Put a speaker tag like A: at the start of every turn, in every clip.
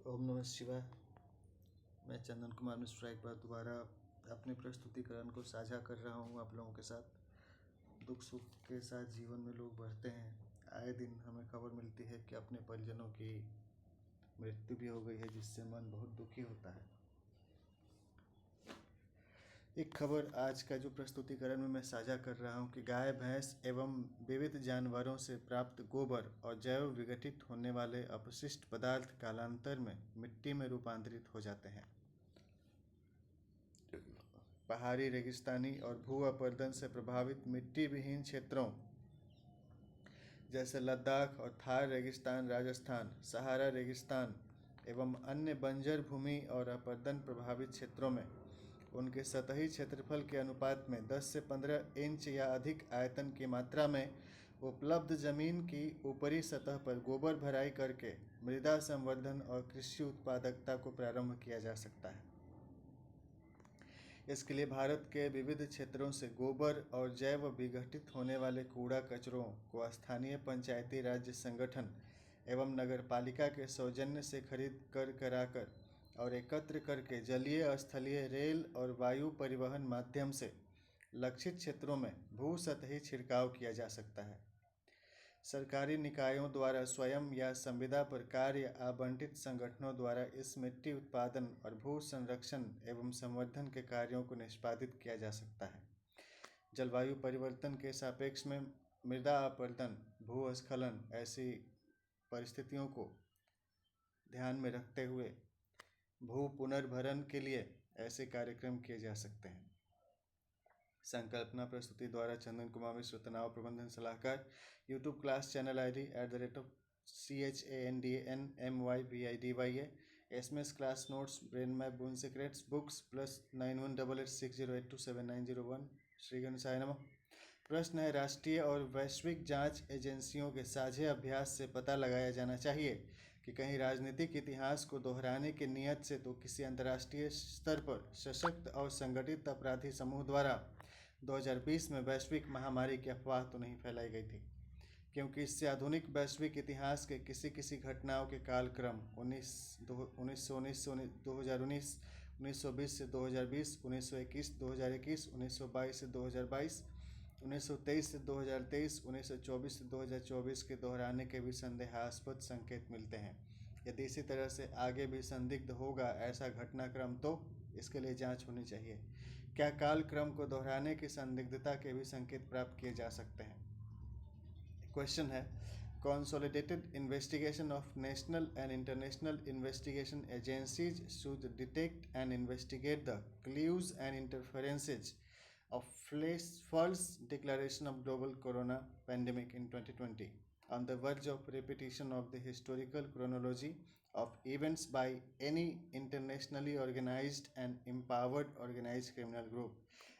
A: ओम नमः शिवाय। मैं चंदन कुमार मिश्रा एक बार दोबारा अपने प्रस्तुतिकरण को साझा कर रहा हूँ आप लोगों के साथ। दुख सुख के साथ जीवन में लोग बढ़ते हैं। आए दिन हमें खबर मिलती है कि अपने परिजनों की मृत्यु भी हो गई है, जिससे मन बहुत दुखी होता है। एक खबर आज का जो प्रस्तुतिकरण में मैं साझा कर रहा हूँ कि गाय भैंस एवं विविध जानवरों से प्राप्त गोबर और जैव विघटित होने वाले अपशिष्ट पदार्थ कालांतर में मिट्टी में रूपांतरित हो जाते हैं। पहाड़ी, रेगिस्तानी और भू अपरदन से प्रभावित मिट्टी विहीन क्षेत्रों जैसे लद्दाख और थार रेगिस्तान, राजस्थान, सहारा रेगिस्तान एवं अन्य बंजर भूमि और अपरदन प्रभावित क्षेत्रों में उनके सतही क्षेत्रफल के अनुपात में 10 से 15 इंच या अधिक आयतन की मात्रा में उपलब्ध जमीन की ऊपरी सतह पर गोबर भराई करके मृदा संवर्धन और कृषि उत्पादकता को प्रारंभ किया जा सकता है। इसके लिए भारत के विविध क्षेत्रों से गोबर और जैव विघटित होने वाले कूड़ा कचरों को स्थानीय पंचायती राज्य संगठन एवं नगरपालिका के सौजन्य से खरीद कर कराकर और एकत्र करके जलीय, स्थलीय, रेल और वायु परिवहन माध्यम से लक्षित क्षेत्रों में भू सतही छिड़काव किया जा सकता है। सरकारी निकायों द्वारा स्वयं या संविदा पर कार्य आवंटित संगठनों द्वारा इस मिट्टी उत्पादन और भू संरक्षण एवं संवर्धन के कार्यों को निष्पादित किया जा सकता है। जलवायु परिवर्तन के सापेक्ष में मृदा अपरदन, भूस्खलन ऐसी परिस्थितियों को ध्यान में रखते हुए भू पुनर्भरण के लिए ऐसे कार्यक्रम किए जा सकते हैं। संकल्पना प्रस्तुति द्वारा चंदन कुमार मिश्र, तनाव प्रबंधन सलाहकार। YouTube class channel ID @CHANDNMYVIDYA। SMS class notes, brain map, bone secrets, books +918860827901। Shri गणेशाय नमः। प्रश्न है, राष्ट्रीय और वैश्विक जांच एजेंसियों के साझे अभ्यास से पता लगाया जाना चाहिए कि कहीं राजनीतिक इतिहास को दोहराने की नीयत से तो किसी अंतर्राष्ट्रीय स्तर पर सशक्त और संगठित अपराधी समूह द्वारा 2020 में वैश्विक महामारी की अफवाह तो नहीं फैलाई गई थी, क्योंकि इससे आधुनिक वैश्विक इतिहास के किसी घटनाओं के कालक्रम 1919 से 2019, 1920 से 2020, 1921 2021, 1922 से 2022, 1923 से 2023, 1924 से 2024 के दोहराने के भी संदेहास्पद संकेत मिलते हैं। यदि इसी तरह से आगे भी संदिग्ध होगा ऐसा घटनाक्रम तो इसके लिए जांच होनी चाहिए। क्या कालक्रम को दोहराने की संदिग्धता के भी संकेत प्राप्त किए जा सकते हैं? क्वेश्चन है, consolidated investigation of national and international investigation agencies should detect and investigate the clues and interferences of false declaration of global corona pandemic in 2020 on the verge of repetition of the historical chronology of events by any internationally organized and empowered organized criminal group,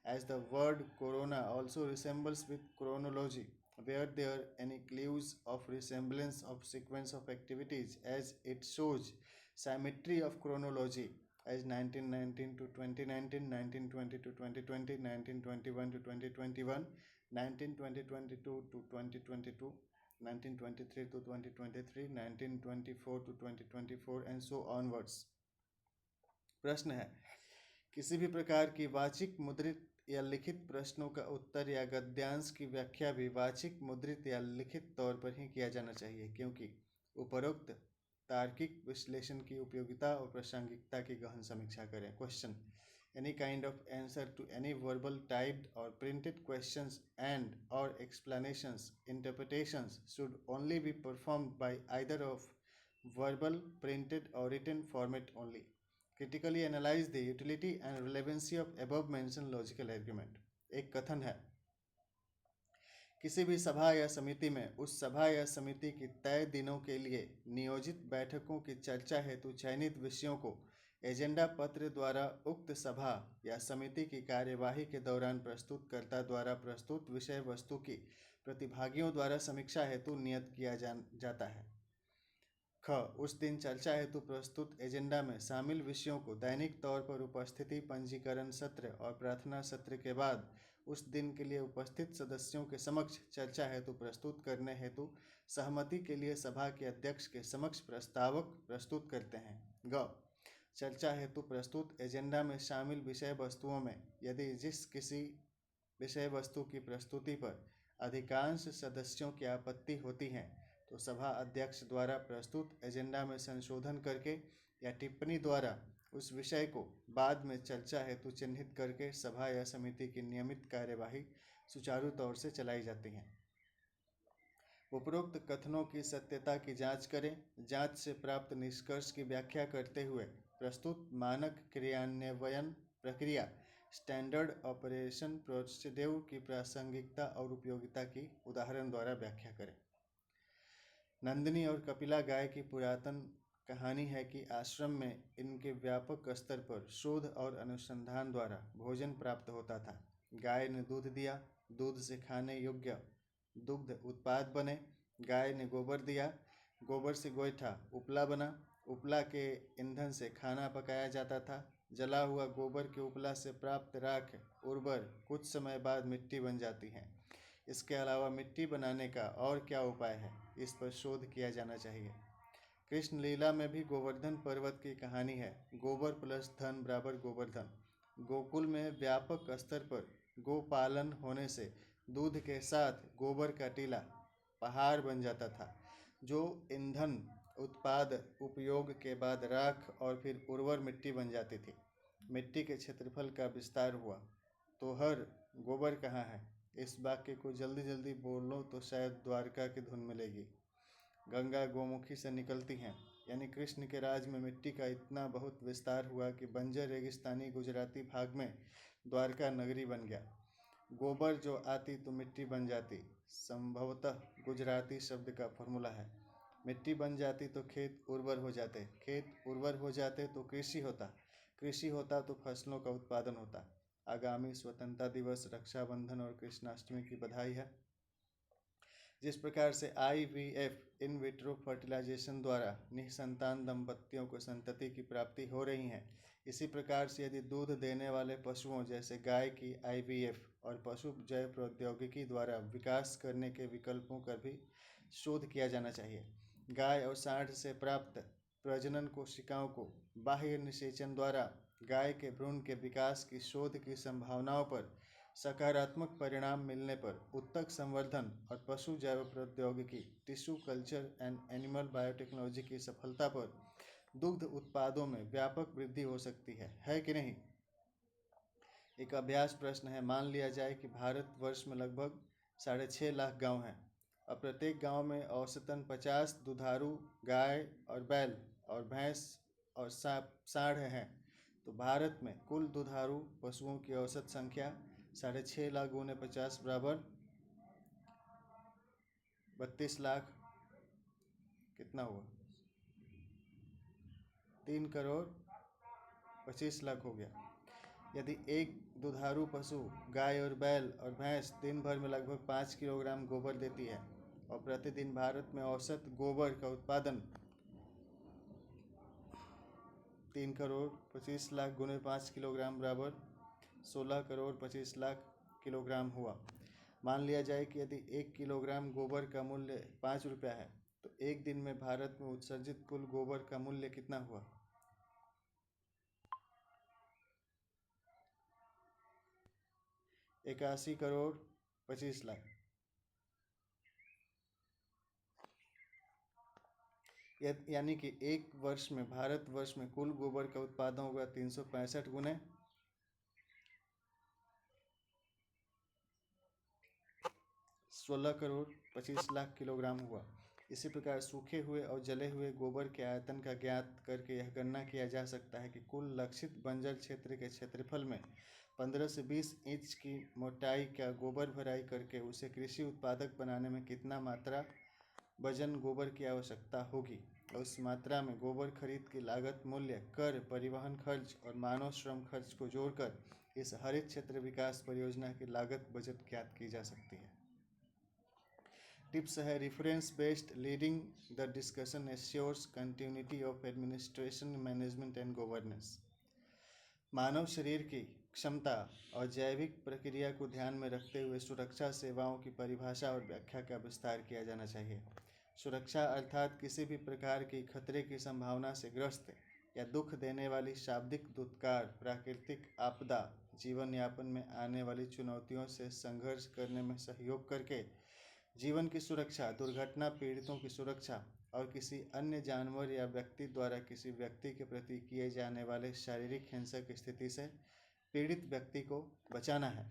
A: as the word corona also resembles with chronology. Were there any clues of resemblance of sequence of activities, as it shows symmetry of chronology as 1919 to 2019, 1920 to 2020, 1921 to 2021, 1922 to 2022, 1923 to 2023, 1924 to 2024 and so onwards. प्रश्न है, किसी भी प्रकार की वाचिक, मुद्रित या लिखित प्रश्नों का उत्तर या गद्यांश की व्याख्या भी वाचिक, मुद्रित या लिखित तौर पर ही किया जाना चाहिए, क्योंकि उपरोक्त तार्किक विश्लेषण की उपयोगिता और प्रासंगिकता की गहन समीक्षा करें। Question, any kind of answer to any verbal, typed or printed questions and or explanations, interpretations should only be performed by either of verbal, printed or written format only. Critically analyze the utility and relevancy of above mentioned logical argument. एक कथन है, किसी भी सभा या समिति में उस सभा या समिति की तय दिनों के लिए नियोजित बैठकों की चर्चा हेतु चयनित विषयों को एजेंडा पत्र द्वारा उक्त सभा या समिति की कार्यवाही के दौरान प्रस्तुतकर्ता द्वारा प्रस्तुत विषय वस्तु की प्रतिभागियों द्वारा समीक्षा हेतु नियत किया जाता है। ख, उस दिन चर्चा हेतु प्रस्तुत एजेंडा में शामिल विषयों को दैनिक तौर पर उपस्थिति, पंजीकरण सत्र और प्रार्थना सत्र के बाद उस दिन के लिए उपस्थित सदस्यों के समक्ष चर्चा हेतु प्रस्तुत करने हेतु सहमति के लिए सभा के अध्यक्ष के समक्ष प्रस्तावक प्रस्तुत करते हैं। ग चर्चा हेतु प्रस्तुत एजेंडा में शामिल विषय वस्तुओं में यदि जिस किसी विषय वस्तु की प्रस्तुति पर अधिकांश सदस्यों की आपत्ति होती है तो सभा अध्यक्ष द्वारा प्रस्तुत एजेंडा में संशोधन करके या टिप्पणी द्वारा उस विषय को बाद में चर्चा हेतु चिन्हित करके सभा या समिति की नियमित कार्यवाही सुचारू तौर से चलाई जाती है। उपरोक्त कथनों की सत्यता की जांच करें। जांच से प्राप्त निष्कर्ष की व्याख्या करते हुए प्रस्तुत मानक क्रियान्वयन प्रक्रिया स्टैंडर्ड ऑपरेशन प्रोसीड्यूर की प्रासंगिकता और उपयोगिता की उदाहरण द्वारा व्याख्या करें। नंदिनी और कपिला गाय की पुरातन कहानी है कि आश्रम में इनके व्यापक स्तर पर शोध और अनुसंधान द्वारा भोजन प्राप्त होता था। गाय ने दूध दिया, दूध से खाने योग्य दुग्ध उत्पाद बने। गाय ने गोबर दिया, गोबर से गोईठा उपला बना। उपला के ईंधन से खाना पकाया जाता था। जला हुआ गोबर के उपला से प्राप्त राख उर्वर कुछ समय बाद मिट्टी बन जाती है। इसके अलावा मिट्टी बनाने का और क्या उपाय है, इस पर शोध किया जाना चाहिए। कृष्ण लीला में भी गोवर्धन पर्वत की कहानी है। गोबर प्लस धन बराबर गोवर्धन। गोकुल में व्यापक स्तर पर गोपालन होने से दूध के साथ गोबर का टीला पहाड़ बन जाता था, जो ईंधन उत्पाद उपयोग के बाद राख और फिर उर्वर मिट्टी बन जाती थी। मिट्टी के क्षेत्रफल का विस्तार हुआ। तो हर गोबर कहाँ है? इस वाक्य को जल्दी जल्दी बोलो तो शायद द्वारका की धुन मिलेगी। गंगा गोमुखी से निकलती हैं, यानी कृष्ण के राज में मिट्टी का इतना बहुत विस्तार हुआ कि बंजर रेगिस्तानी गुजराती भाग में द्वारका नगरी बन गया। गोबर जो आती तो मिट्टी बन जाती, संभवतः गुजराती शब्द का फॉर्मूला है। मिट्टी बन जाती तो खेत उर्वर हो जाते, खेत उर्वर हो जाते तो कृषि होता, कृषि होता तो फसलों का उत्पादन होता। आगामी स्वतंत्रता दिवस, रक्षाबंधन और कृष्णाष्टमी की बधाई है। जिस प्रकार से IVF इन विट्रो फर्टिलाइजेशन द्वारा निसंतान दंपतियों को संतति की प्राप्ति हो रही है, इसी प्रकार से यदि दूध देने वाले पशुओं जैसे गाय की IVF और पशु जैव प्रौद्योगिकी द्वारा विकास करने के विकल्पों पर भी शोध किया जाना चाहिए। गाय और सांड से प्राप्त प्रजनन कोशिकाओं को बाह्य निषेचन द्वारा गाय के भ्रूण के विकास की शोध की संभावनाओं पर सकारात्मक परिणाम मिलने पर उत्तक संवर्धन और पशु जैव प्रौद्योगिकी tissue culture and animal biotechnology की सफलता पर दुग्ध उत्पादों में व्यापक वृद्धि हो सकती है कि नहीं? एक अभ्यास प्रश्न है। मान लिया जाए कि भारतवर्ष में लगभग 6.5 लाख गांव हैं और प्रत्येक गांव में औसतन 50 दुधारू गाय और बैल और भैंस और सांड हैं। तो भारत में कुल दुधारू पशुओं की औसत संख्या 6.5 लाख गुने 50 बराबर 32 लाख, कितना हुआ? 3 करोड़ 25 लाख हो गया। यदि एक दुधारू पशु गाय और बैल और भैंस दिन भर में लगभग 5 किलोग्राम गोबर देती है और प्रतिदिन भारत में औसत गोबर का उत्पादन 3 करोड़ 25 लाख गुने 5 किलोग्राम बराबर 16 करोड़ 25 लाख किलोग्राम हुआ। मान लिया जाए कि यदि 1 किलोग्राम गोबर का मूल्य 5 रुपया है तो एक दिन में भारत में उत्सर्जित कुल गोबर का मूल्य कितना हुआ? 81 करोड़ 25 लाख। यानी कि एक वर्ष में भारतवर्ष में कुल गोबर का उत्पादन होगा 365 गुने 16 करोड़ 25 लाख किलोग्राम हुआ। इसी प्रकार सूखे हुए और जले हुए गोबर के आयतन का ज्ञात करके यह गणना किया जा सकता है कि कुल लक्षित बंजर क्षेत्र के क्षेत्रफल में 15 से 20 इंच की मोटाई का गोबर भराई करके उसे कृषि उत्पादक बनाने में कितना मात्रा वजन गोबर की आवश्यकता होगी। उस मात्रा में गोबर खरीद की लागत, मूल्य, कर, परिवहन खर्च और मानव श्रम खर्च को जोड़कर इस हरित क्षेत्र विकास परियोजना की लागत बजट ज्ञात की जा सकती है। टिप्स है। Reference based leading the discussion assures continuity of administration, management and governance. मानव शरीर की क्षमता और जैविक प्रक्रिया को ध्यान में रखते हुए सुरक्षा सेवाओं की परिभाषा और व्याख्या का विस्तार किया जाना चाहिए। सुरक्षा अर्थात किसी भी प्रकार की खतरे की संभावना से ग्रस्त या दुख देने वाली शाब्दिक दुत्कार, प्राकृतिक आपदा, जीवन यापन में आने वाली चुनौतियों से संघर्ष करने में सहयोग करके जीवन की सुरक्षा, दुर्घटना पीड़ितों की सुरक्षा और किसी अन्य जानवर या व्यक्ति द्वारा किसी व्यक्ति के प्रति किए जाने वाले शारीरिक हिंसक स्थिति से पीड़ित व्यक्ति को बचाना है।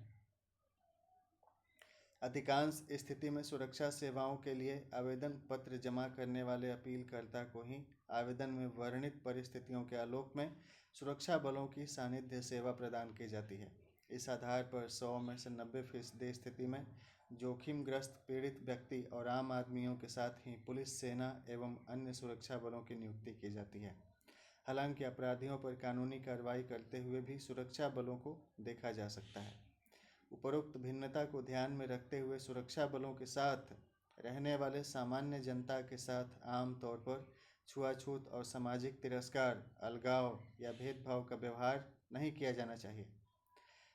A: अधिकांश स्थिति में सुरक्षा सेवाओं के लिए आवेदन पत्र जमा करने वाले अपीलकर्ता को ही आवेदन में वर्णित परिस्थितियों के आलोक में सुरक्षा बलों की सानिध्य सेवा प्रदान की जाती है। इस आधार पर 100 में से 90% स्थिति में जोखिमग्रस्त पीड़ित व्यक्ति और आम आदमियों के साथ ही पुलिस, सेना एवं अन्य सुरक्षा बलों की नियुक्ति की जाती है। हालांकि अपराधियों पर कानूनी कार्रवाई करते हुए भी सुरक्षा बलों को देखा जा सकता है। उपरोक्त भिन्नता को ध्यान में रखते हुए सुरक्षा बलों के साथ रहने वाले सामान्य जनता के साथ आम तौर पर छुआछूत और सामाजिक तिरस्कार, अलगाव या भेदभाव का व्यवहार नहीं किया जाना चाहिए।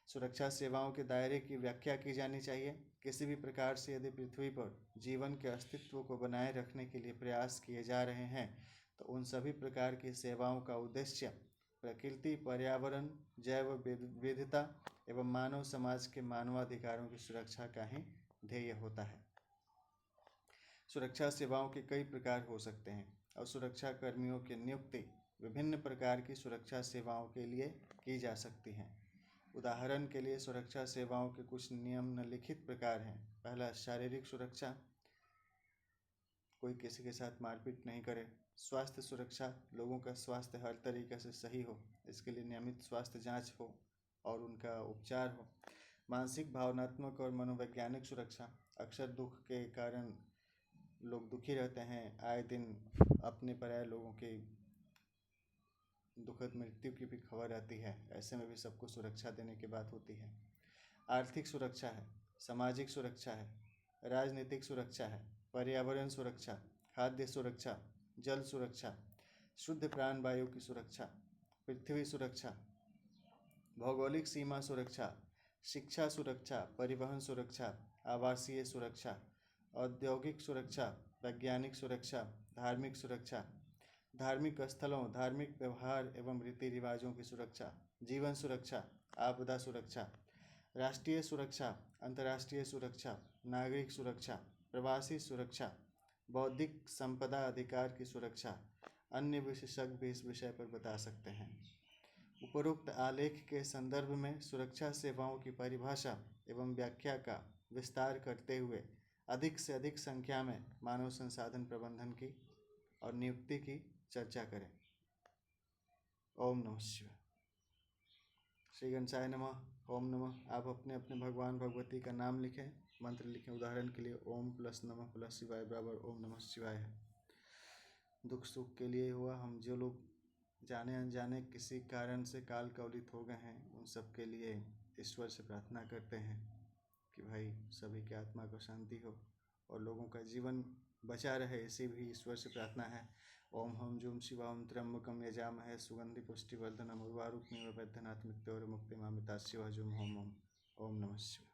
A: सुरक्षा सेवाओं के दायरे की व्याख्या की जानी चाहिए। किसी भी प्रकार से यदि पृथ्वी पर जीवन के अस्तित्व को बनाए रखने के लिए प्रयास किए जा रहे हैं तो उन सभी प्रकार की सेवाओं का उद्देश्य प्रकृति, पर्यावरण, जैव विविधता एवं मानव समाज के मानवाधिकारों की सुरक्षा का ही ध्येय होता है। सुरक्षा सेवाओं के कई प्रकार हो सकते हैं और सुरक्षा कर्मियों की नियुक्ति विभिन्न प्रकार की सुरक्षा सेवाओं के लिए की जा सकती है। उदाहरण के लिए सुरक्षा सेवाओं के कुछ निम्नलिखित प्रकार हैं। पहला, शारीरिक सुरक्षा, कोई किसी के साथ मारपीट नहीं करे। स्वास्थ्य सुरक्षा, लोगों का स्वास्थ्य हर तरीके से सही हो, इसके लिए नियमित स्वास्थ्य जांच हो और उनका उपचार हो। मानसिक, भावनात्मक और मनोवैज्ञानिक सुरक्षा, अक्सर दुख के कारण लोग दुखी रहते हैं। आए दिन अपने पराये लोगों की दुखद मृत्यु की भी खबर आती है। ऐसे में भी सबको सुरक्षा देने की बात होती है। आर्थिक सुरक्षा है, सामाजिक सुरक्षा है, राजनीतिक सुरक्षा है, पर्यावरण सुरक्षा, खाद्य सुरक्षा, जल सुरक्षा, शुद्ध प्राण वायु की सुरक्षा, पृथ्वी सुरक्षा, भौगोलिक सीमा सुरक्षा, शिक्षा सुरक्षा, परिवहन सुरक्षा, आवासीय सुरक्षा, औद्योगिक सुरक्षा, वैज्ञानिक सुरक्षा, धार्मिक सुरक्षा, धार्मिक स्थलों, धार्मिक व्यवहार एवं रीति रिवाजों की सुरक्षा, जीवन सुरक्षा, आपदा सुरक्षा, राष्ट्रीय सुरक्षा, अंतर्राष्ट्रीय सुरक्षा, नागरिक सुरक्षा, प्रवासी सुरक्षा, बौद्धिक संपदा अधिकार की सुरक्षा। अन्य विशेषज्ञ भी इस विषय पर बता सकते हैं। उपरोक्त आलेख के संदर्भ में सुरक्षा सेवाओं की परिभाषा एवं व्याख्या का विस्तार करते हुए अधिक से अधिक संख्या में मानव संसाधन प्रबंधन की और नियुक्ति की चर्चा करें। ओम नमः शिवाय। श्री गणेशाय नमः। ओम नमः। आप अपने अपने भगवान भगवती का नाम लिखें, मंत्र लिखें। उदाहरण के लिए ओम प्लस नमः प्लस शिवाय बराबर ओम नमः शिवाय है। दुख सुख के लिए हुआ, हम जो लोग जाने अनजाने किसी कारण से काल कवलित हो गए हैं उन सब के लिए ईश्वर से प्रार्थना करते हैं कि भाई सभी की आत्मा को शांति हो और लोगों का जीवन बचा रहे, इसी भी ईश्वर से प्रार्थना है। ओम हम जूम शिवाम त्र्यंबकम यजामहे सुगंधि पुष्टिवर्धनम उर्वारुकमिव बद्धनाथ मृत्योर्मुक्तिमामृतात् शिवः जुम होम। ओम नमः शिवाय।